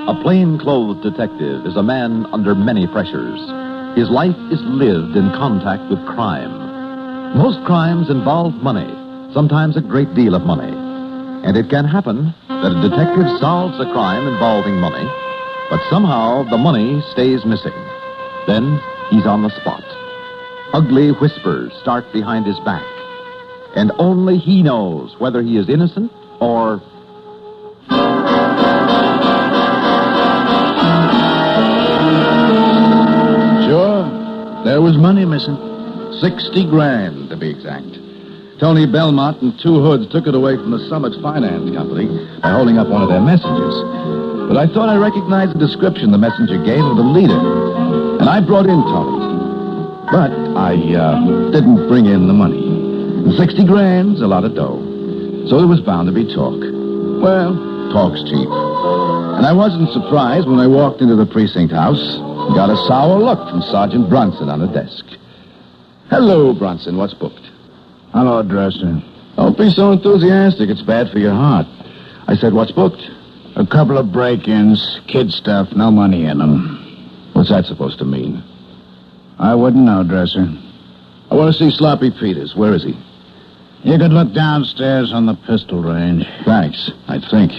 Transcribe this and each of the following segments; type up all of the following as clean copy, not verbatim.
A plainclothes detective is a man under many pressures. His life is lived in contact with crime. Most crimes involve money, sometimes a great deal of money. And it can happen that a detective solves a crime involving money, but somehow the money stays missing. Then he's on the spot. Ugly whispers start behind his back, and only he knows whether he is innocent or... Sure, there was money missing. 60 grand, to be exact. Tony Belmont and two hoods took it away from the Summit Finance Company by holding up one of their messengers. But I thought I recognized the description the messenger gave of the leader, and I brought in Tony. But I didn't bring in the money. And 60 grand's a lot of dough, so there was bound to be talk. Well, talk's cheap. And I wasn't surprised when I walked into the precinct house and got a sour look from Sergeant Brunson on the desk. Hello, Brunson. What's booked? Hello, Dresser. Don't be so enthusiastic. It's bad for your heart. I said, what's booked? A couple of break-ins, kid stuff, no money in them. What's that supposed to mean? I wouldn't know, Dresser. I want to see Sloppy Peters. Where is he? You could look downstairs on the pistol range. Thanks, I think.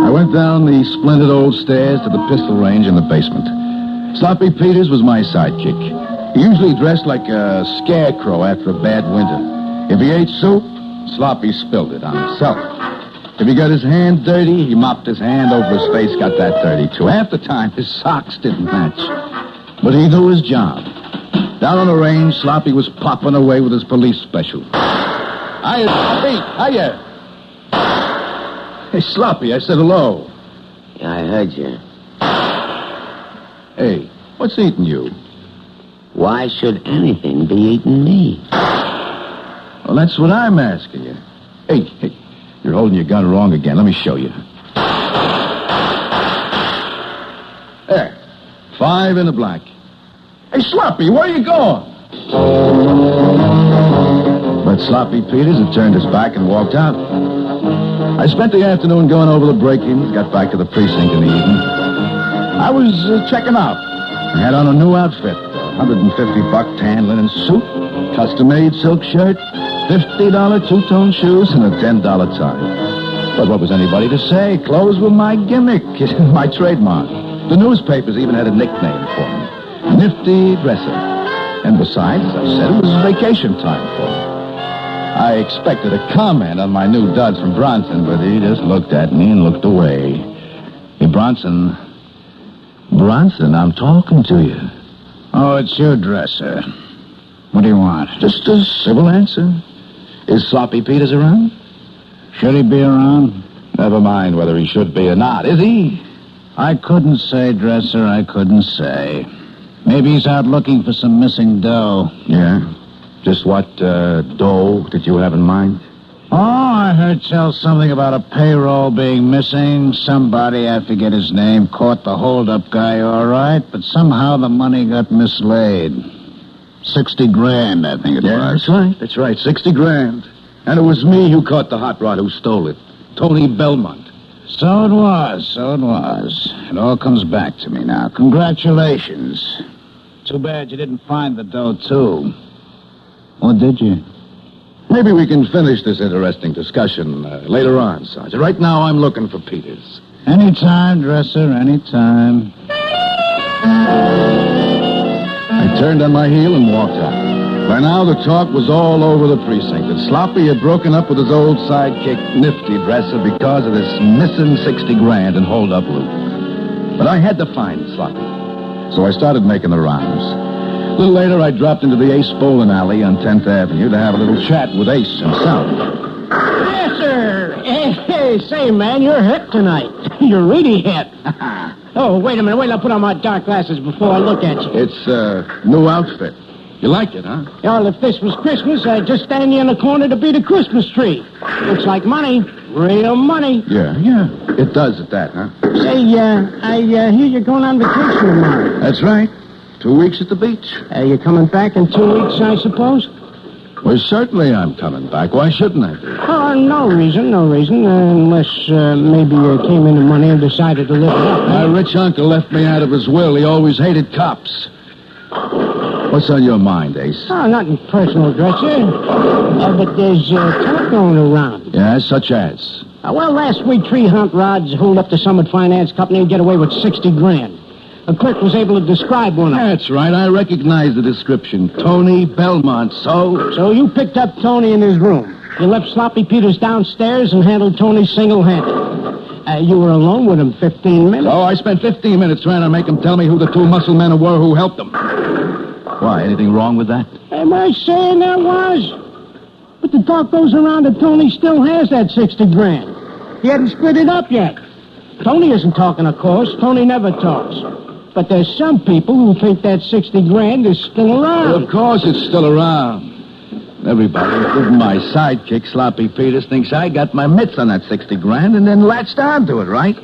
I went down the splendid old stairs to the pistol range in the basement. Sloppy Peters was my sidekick. He usually dressed like a scarecrow after a bad winter. If he ate soup, Sloppy spilled it on himself. If he got his hand dirty, he mopped his hand over his face, got that dirty, too. Half the time, his socks didn't match. But he knew his job. Down on the range, Sloppy was popping away with his police special. Hiya, Sloppy. Hiya. Hey, Sloppy, I said hello. Yeah, I heard you. Hey, what's eating you? Why should anything be eating me? Well, that's what I'm asking you. Hey, you're holding your gun wrong again. Let me show you. There. 5 in the black. Hey, Sloppy, where are you going? But Sloppy Peters had turned his back and walked out. I spent the afternoon going over the break-ins, got back to the precinct in the evening. I was checking out. I had on a new outfit, $150 tan linen suit, custom-made silk shirt, $50 two-tone shoes, and a $10 tie. But what was anybody to say? Clothes were my gimmick, my trademark. The newspapers even had a nickname for me, Nifty Dresser. And besides, as I said, it was vacation time for me. I expected a comment on my new duds from Bronson, but he just looked at me and looked away. Hey, Bronson, I'm talking to you. Oh, it's you, Dresser. What do you want? Just a civil answer. Is Sloppy Peters around? Should he be around? Never mind whether he should be or not. Is he? I couldn't say, Dresser. I couldn't say. Maybe he's out looking for some missing dough. Yeah? Just what dough did you have in mind? Oh, I heard tell something about a payroll being missing. Somebody, I forget his name, caught the hold-up guy all right, but somehow the money got mislaid. 60 grand, I think it was. That's right, 60 grand. And it was me who caught the hot rod who stole it, Tony Belmont. So it was. It all comes back to me now. Congratulations. Too bad you didn't find the dough, too. Or did you? Maybe we can finish this interesting discussion later on, Sergeant. Right now, I'm looking for Peters. Anytime, Dresser, anytime. I turned on my heel and walked out. By now, the talk was all over the precinct that Sloppy had broken up with his old sidekick, Nifty Dresser, because of this missing 60 grand in hold-up loot. But I had to find Sloppy, so I started making the rounds. A little later, I dropped into the Ace Bowling Alley on 10th Avenue to have a little chat with Ace himself. Yes, sir. Hey, say, man, you're hit tonight. You're really hit. Oh, wait a minute. Wait till I put on my dark glasses before I look at you. It's a new outfit. You like it, huh? Well, if this was Christmas, I'd just stand you in the corner to be the Christmas tree. Looks like money. Real money. Yeah. It does at that, huh? Say, I hear you're going on vacation tomorrow. That's right. 2 weeks at the beach. You're coming back in 2 weeks, I suppose? Well, Well, certainly I'm coming back. Why shouldn't I be? Oh, no reason. Unless maybe you came into money and decided to live it up. My rich uncle left me out of his will. He always hated cops. What's on your mind, Ace? Oh, nothing personal, Dresser. But there's talk going around. Yeah, such as? Well, last week, tree hunt rods holed up the Summit Finance Company and get away with 60 grand. Curt was able to describe one of them. That's right. I recognize the description. Tony Belmont. So you picked up Tony in his room. You left Sloppy Peters downstairs and handled Tony single-handed. You were alone with him 15 minutes. Oh, I spent 15 minutes trying to make him tell me who the two muscle men were who helped him. Why, anything wrong with that? Am I saying there was? But the talk goes around that Tony still has that 60 grand. He hadn't split it up yet. Tony isn't talking, of course. Tony never talks. But there's some people who think that 60 grand is still around. Well, of course it's still around. Everybody, including my sidekick, Sloppy Peters, thinks I got my mitts on that 60 grand and then latched onto it, right?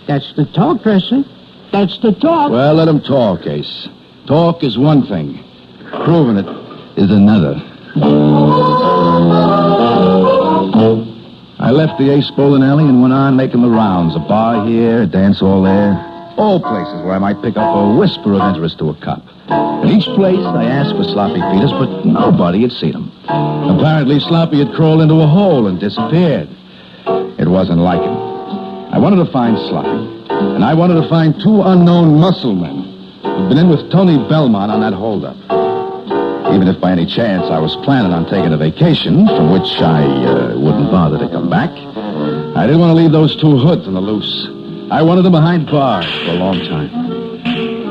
That's the talk, Dresser. That's the talk. Well, let him talk, Ace. Talk is one thing. Proving it is another. I left the Ace bowling alley and went on making the rounds. A bar here, a dance hall there. All places where I might pick up a whisper of interest to a cop. At each place, I asked for Sloppy Peters, but nobody had seen him. Apparently, Sloppy had crawled into a hole and disappeared. It wasn't like him. I wanted to find Sloppy, and I wanted to find two unknown muscle men who'd been in with Tony Belmont on that holdup. Even if by any chance I was planning on taking a vacation, from which I wouldn't bother to come back, I didn't want to leave those two hoods on the loose. I wanted them behind bars for a long time.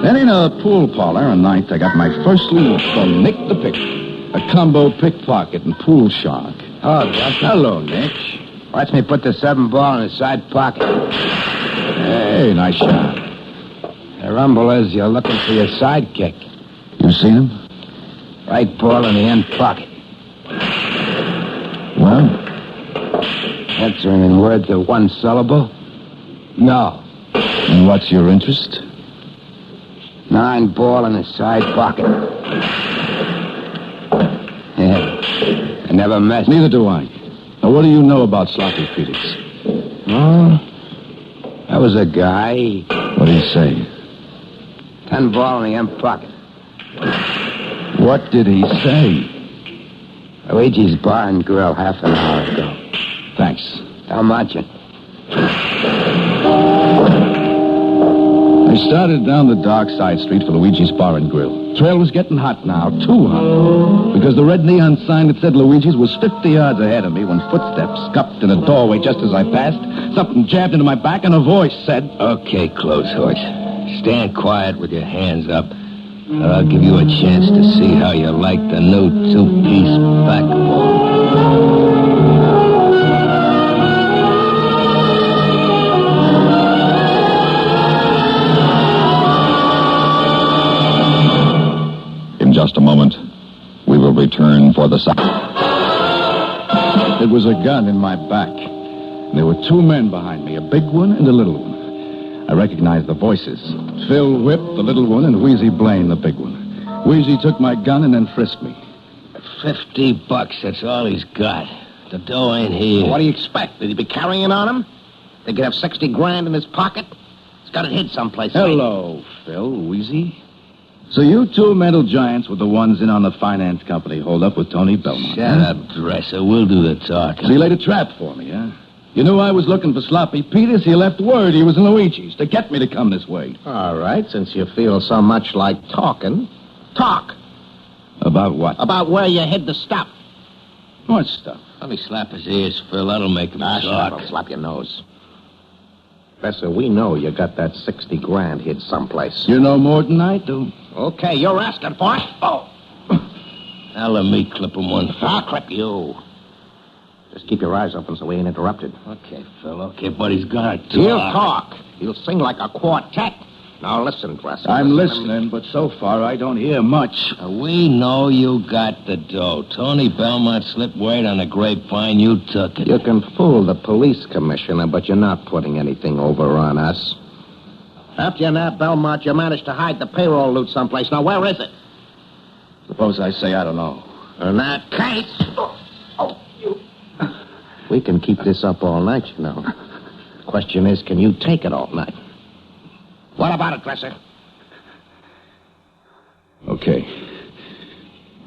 Then in a pool parlor one night, I got my first lead from Nick the Pick, a combo pickpocket and pool shark. Oh, Dresser. Hello, Nick. Watch me put the 7-ball in his side pocket. Hey, nice shot. The rumble is you're looking for your sidekick. You seen him? Right ball in the end pocket. Well? Answering in words of one syllable? No. And what's your interest? 9 ball in his side pocket. Yeah. I never messed. Neither do I. Now, what do you know about Sloppy Peters? Oh, that was a guy. What did he say? 10 ball in the end pocket. What did he say? Luigi's Bar and Grill half an hour ago. Thanks. How much it? I started down the dark side street for Luigi's Bar and Grill. Trail was getting hot now, too hot. Because the red neon sign that said Luigi's was 50 yards ahead of me when footsteps scuffed in a doorway just as I passed. Something jabbed into my back and a voice said, Okay, close horse. Stand quiet with your hands up. Or I'll give you a chance to see how you like the new 2-piece backbone. In just a moment, we will return for the second. It was a gun in my back. And there were 2 men behind me, a big one and a little one. I recognized the voices. Phil Whip, the little one, and Wheezy Blaine, the big one. Wheezy took my gun and then frisked me. $50, that's all he's got. The dough ain't here. What do you expect? Did he be carrying it on him? They could have 60 grand in his pocket? He's got it hid someplace. Hello, Phil, Wheezy. So you 2 mental giants were the ones in on the finance company hold up with Tony Belmont. Shut up, Dresser. We'll do the talking. So you laid a trap for me, huh? You knew I was looking for Sloppy Peters. He left word he was in Luigi's to get me to come this way. All right, since you feel so much like talking, talk. About what? About where you hid the stuff. What stuff? Let me slap his ears, Phil. That'll make him Shut talk. up, I'll slap your nose. Professor, we know you got that 60 grand hid someplace. You know more than I do. Okay, you're asking for it. Oh. Now let me clip him one. I'll clip you. Just keep your eyes open so we ain't interrupted. Okay, Phil. Okay, but he's gonna talk. He'll talk. He'll sing like a quartet. Now listen, Dresser. I'm listening, but so far I don't hear much. We know you got the dough. Tony Belmont slipped word on the grapevine. You took it. You can fool the police commissioner, but you're not putting anything over on us. After you nabbed Belmont, you managed to hide the payroll loot someplace. Now, where is it? Suppose I say I don't know. In that case... We can keep this up all night, you know. Question is, can you take it all night? What about it, Dresser? Okay.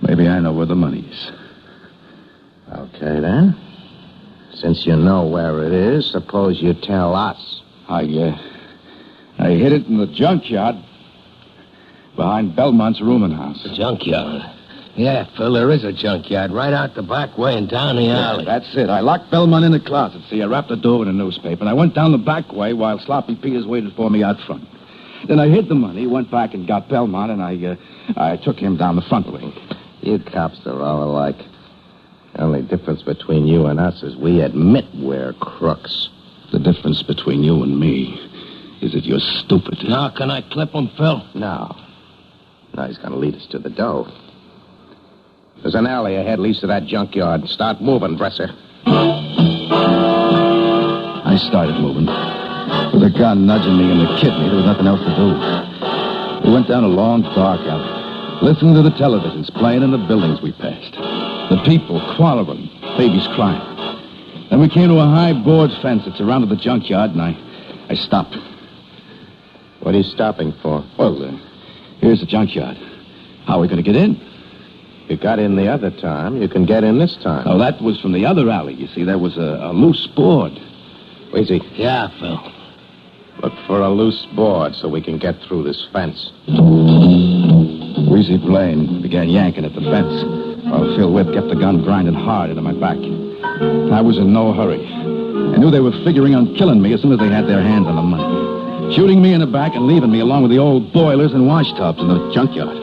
Maybe I know where the money is. Okay, then. Since you know where it is, suppose you tell us. I hid it in the junkyard behind Belmont's rooming house. The junkyard? Yeah, Phil, there is a junkyard right out the back way and down the alley. That's it. I locked Belmont in the closet. See, I wrapped the door with a newspaper, and I went down the back way while Sloppy Peters waited for me out front. Then I hid the money, went back and got Belmont, and I took him down the front way. You cops are all alike. The only difference between you and us is we admit we're crooks. The difference between you and me is that you're stupid. Now, can I clip him, Phil? No. Now he's going to lead us to the dough. There's an alley ahead leads to that junkyard. Start moving, Dresser. I started moving. With a gun nudging me in the kidney, there was nothing else to do. We went down a long, dark alley, listening to the televisions playing in the buildings we passed. The people quarreling, babies crying. Then we came to a high board fence that surrounded the junkyard, and I stopped. What are you stopping for? Well, here's the junkyard. How are we going to get in? You got in the other time. You can get in this time. Oh, that was from the other alley. You see, there was a loose board. Weezy. Yeah, Phil. Look for a loose board so we can get through this fence. Wheezy Blaine began yanking at the fence, while Phil Whip kept the gun grinding hard into my back. I was in no hurry. I knew they were figuring on killing me as soon as they had their hands on the money. Shooting me in the back and leaving me along with the old boilers and washtubs in the junkyard.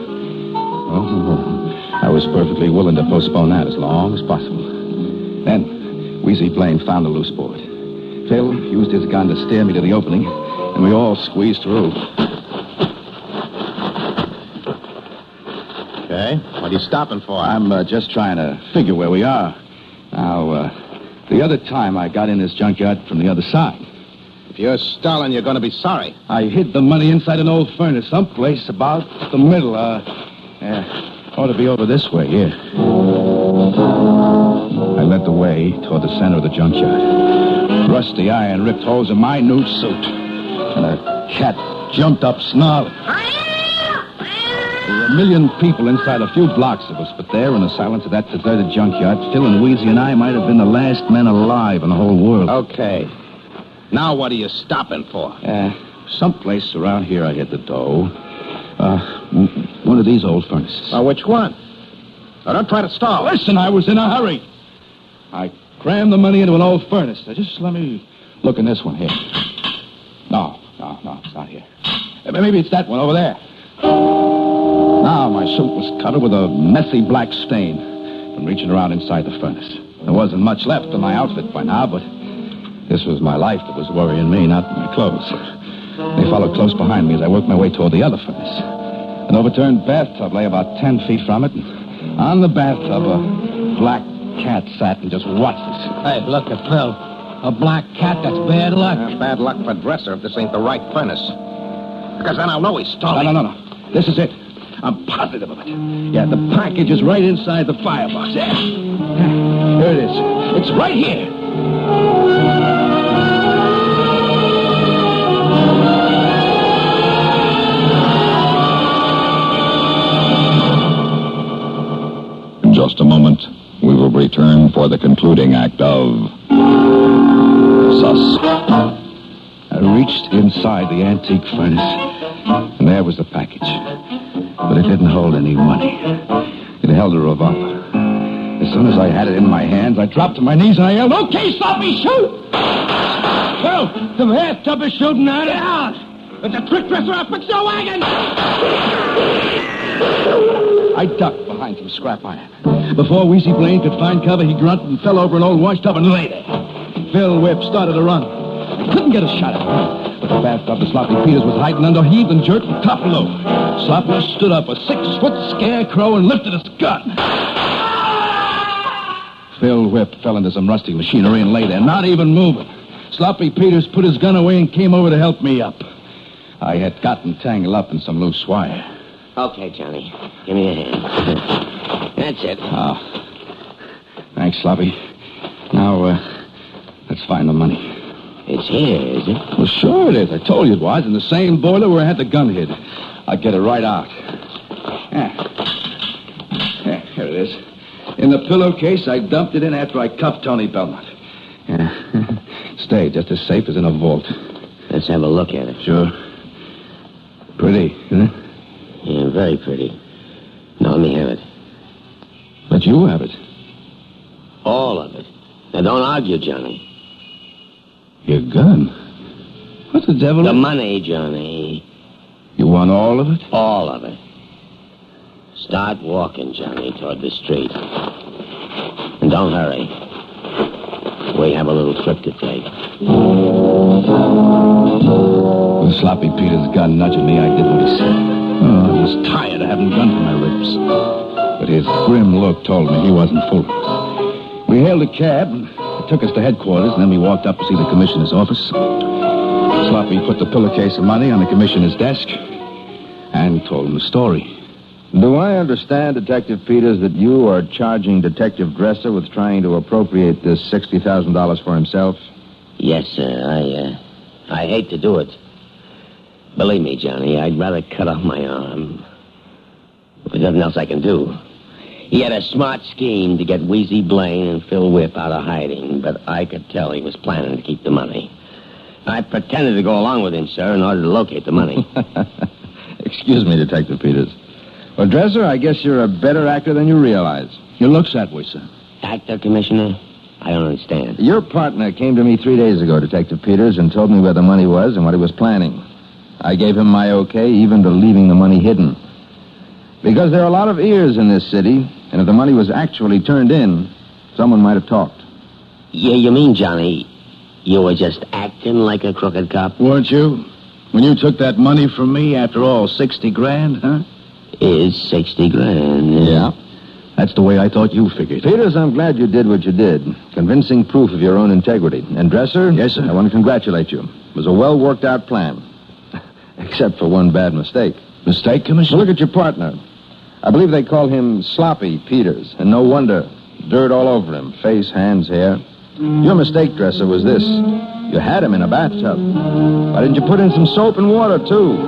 Oh, I was perfectly willing to postpone that as long as possible. Then, Wheezy Blaine found the loose board. Phil used his gun to steer me to the opening, and we all squeezed through. Okay. What are you stopping for? I'm just trying to figure where we are. Now, the other time I got in this junkyard from the other side. If you're stalling, you're going to be sorry. I hid the money inside an old furnace someplace about the middle. Ought to be over this way, here. I led the way toward the center of the junkyard. Thrust the iron ripped holes in my new suit. And a cat jumped up snarling. There were a million people inside a few blocks of us, but there in the silence of that deserted junkyard, Phil and Wheezy and I might have been the last men alive in the whole world. Okay. Now what are you stopping for? Someplace around here I hid the dough. One of these old furnaces. Which one? Now, don't try to stall. Listen, I was in a hurry. I crammed the money into an old furnace. Now, just let me look in this one here. No, it's not here. Maybe it's that one over there. Now my suit was covered with a messy black stain from reaching around inside the furnace. There wasn't much left of my outfit by now, but this was my life that was worrying me, not my clothes. They followed close behind me as I worked my way toward the other furnace. An overturned bathtub lay about 10 feet from it. And on the bathtub, a black cat sat and just watched us. Hey, look at Phil. A black cat, that's bad luck. Bad luck for Dresser if this ain't the right furnace. Because then I'll know he's stalling. No. This is it. I'm positive of it. Yeah, the package is right inside the firebox. There. Here it is. It's right here. In just a moment, we will return for the concluding act of Suspense. I reached inside the antique furnace, and there was the package. But it didn't hold any money. It held a revolver. As soon as I had it in my hands, I dropped to my knees and I yelled, "Okay, Sloppy, shoot!" Phil, the bathtub is shooting at it. Out! It's a trick dresser. I'll fix your wagon! I ducked behind some scrap iron. Before Wheezy Blaine could find cover, he grunted and fell over an old washtub and lay there. Phil Whip started to run. I couldn't get a shot at him. But the bathtub of Sloppy Peters was hiding under heaved and jerked and toppled over. Sloppy stood up, a 6-foot scarecrow, and lifted his gun. Phil Whip fell into some rusty machinery and lay there, not even moving. Sloppy Peters put his gun away and came over to help me up. I had gotten tangled up in some loose wire. Okay, Johnny. Give me a hand. That's it. Oh. Thanks, Sloppy. Now, let's find the money. It's here, is it? Well, sure it is. I told you it was. In the same boiler where I had the gun hid. I'll get it right out. Yeah, here it is. In the pillowcase, I dumped it in after I cuffed Tony Belmont. Yeah. Stay just as safe as in a vault. Let's have a look at it. Sure. Pretty, isn't it? Yeah, very pretty. Now, let me have it. Let you have it. All of it. Now, don't argue, Johnny. Your gun? What the devil? The money, Johnny. You want all of it? All of it. Start walking, Johnny, toward the street. And don't hurry. We have a little trip to take. With Sloppy Peter's gun nudging me, I did what he said. Oh, I was tired of having gun for my ribs. But his grim look told me he wasn't fooling. We hailed a cab, and it took us to headquarters, and then we walked up to see the commissioner's office. Sloppy put the pillowcase of money on the commissioner's desk and told him the story. Do I understand, Detective Peters, that you are charging Detective Dresser with trying to appropriate this $60,000 for himself? Yes, sir. I hate to do it. Believe me, Johnny, I'd rather cut off my arm. There's nothing else I can do. He had a smart scheme to get Wheezy Blaine and Phil Whip out of hiding, but I could tell he was planning to keep the money. I pretended to go along with him, sir, in order to locate the money. Excuse me, Detective Peters. Well, Dresser, I guess you're a better actor than you realize. He looks that way, sir. Actor, Commissioner? I don't understand. Your partner came to me 3 days ago, Detective Peters, and told me where the money was and what he was planning. I gave him my okay, even to leaving the money hidden. Because there are a lot of ears in this city, and if the money was actually turned in, someone might have talked. Yeah, you mean, Johnny, you were just acting like a crooked cop? Weren't you? When you took that money from me, after all, 60 grand, huh? Is 60 grand. Yeah. That's the way I thought you figured. Peters, I'm glad you did what you did. Convincing proof of your own integrity. And Dresser? Yes, sir? I want to congratulate you. It was a well-worked-out plan. Except for one bad mistake. Mistake, Commissioner? Look at your partner. I believe they call him Sloppy Peters. And no wonder. Dirt all over him. Face, hands, hair. Your mistake, Dresser, was this. You had him in a bathtub. Why didn't you put in some soap and water, too?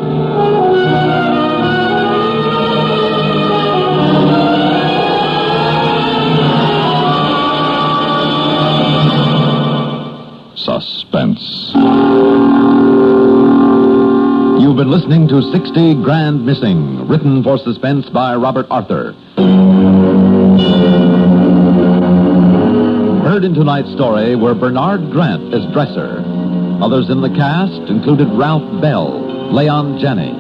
Suspense. You've been listening to 60 Grand Missing, written for Suspense by Robert Arthur. Heard in tonight's story were Bernard Grant as Dresser. Others in the cast included Ralph Bell, Leon Janney,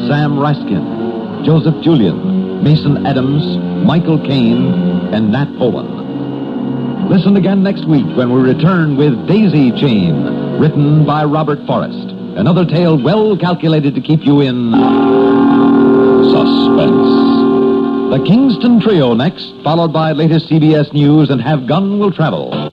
Sam Raskin, Joseph Julian, Mason Adams, Michael Caine, and Nat Owen. Listen again next week when we return with Daisy Chain, written by Robert Forrest. Another tale well calculated to keep you in Suspense. The Kingston Trio next, followed by latest CBS News and Have Gun Will Travel.